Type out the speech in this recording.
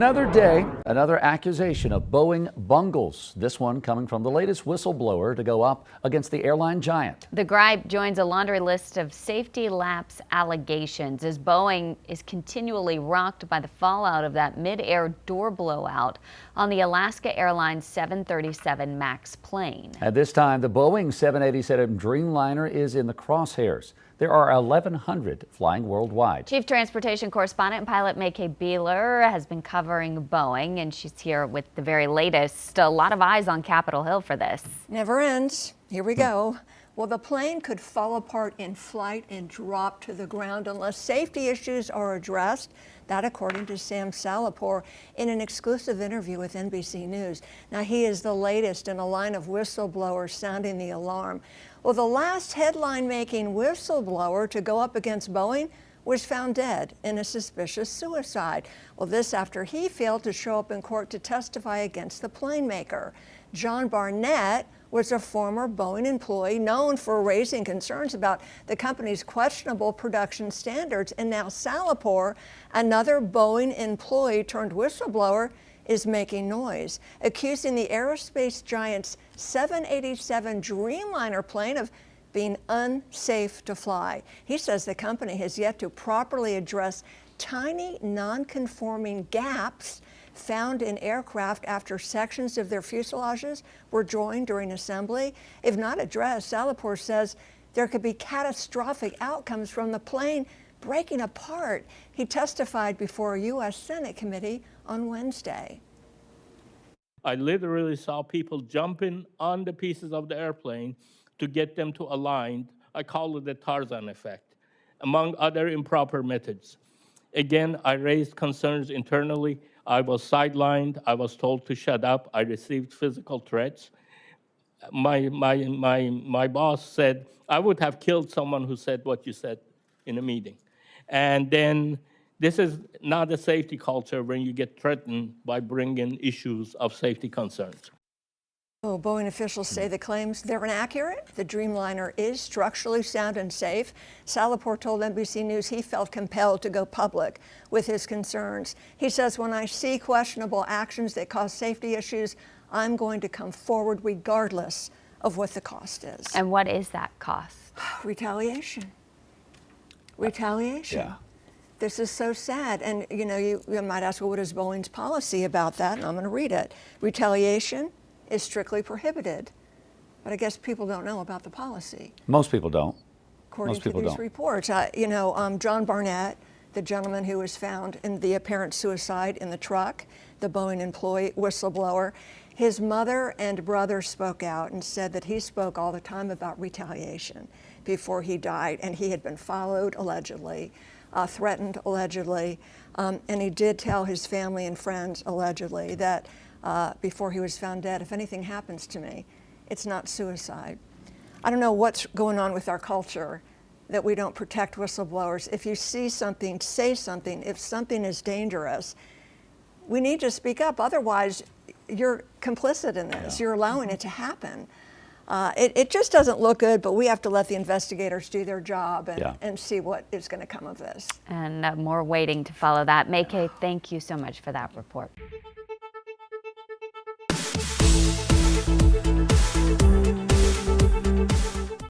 Another day, another accusation of Boeing bungles. This one coming from the latest whistleblower to go up against the airline giant. The gripe joins a laundry list of safety lapse allegations as Boeing is continually rocked by the fallout of that mid-air door blowout on the Alaska Airlines 737 MAX plane. At this time, the Boeing 787 Dreamliner is in the crosshairs. There are 1,100 flying worldwide. Chief Transportation Correspondent and pilot Maykay Beeler has been covering Boeing, and she's here with the very latest. A lot of eyes on Capitol Hill for this. Never ends. Here we go. Well, the plane could fall apart in flight and drop to the ground unless safety issues are addressed. That according to Sam Salahpour in an exclusive interview with NBC News. Now, he is the latest in a line of whistleblowers sounding the alarm. Well, the last headline-making whistleblower to go up against Boeing was found dead in a suspicious suicide. Well, this after he failed to show up in court to testify against the plane maker. John Barnett was a former Boeing employee known for raising concerns about the company's questionable production standards. And now Salahpour, another Boeing employee turned whistleblower, is making noise, accusing the aerospace giant's 787 Dreamliner plane of being unsafe to fly. He says the company has yet to properly address tiny non-conforming gaps found in aircraft after sections of their fuselages were joined during assembly. If not addressed, Salahpour says there could be catastrophic outcomes from the plane breaking apart. He testified before a U.S. Senate committee on Wednesday. I literally saw people jumping on the pieces of the airplane to get them to align. I call it the Tarzan effect, among other improper methods. Again, I raised concerns internally. I was sidelined. I was told to shut up. I received physical threats. My boss said, I would have killed someone who said what you said in a meeting. And then this is not a safety culture when you get threatened by bringing issues of safety concerns. Oh, Boeing officials say the claims they're inaccurate. The Dreamliner is structurally sound and safe. Salahpour told NBC News he felt compelled to go public with his concerns. He says, when I see questionable actions that cause safety issues, I'm going to come forward regardless of what the cost is. And what is that cost? Retaliation. Retaliation. Yeah. This is so sad. And you know, you might ask, well, what is Boeing's policy about that? And I'm going to read it. Retaliation is strictly prohibited. But I guess people don't know about the policy. Most people don't. According to these reports. John Barnett, the gentleman who was found in the apparent suicide in the truck, the Boeing employee whistleblower, his mother and brother spoke out and said that he spoke all the time about retaliation before he died, and he had been followed allegedly, threatened allegedly, and he did tell his family and friends allegedly that before he was found dead, if anything happens to me, it's not suicide. I don't know what's going on with our culture that we don't protect whistleblowers. If you see something, say something. If something is dangerous, we need to speak up. Otherwise, you're complicit in this. Yeah. You're allowing it to happen. It just doesn't look good, but we have to let the investigators do their job and see what is going to come of this. And more waiting to follow that. Maykay, thank you so much for that report.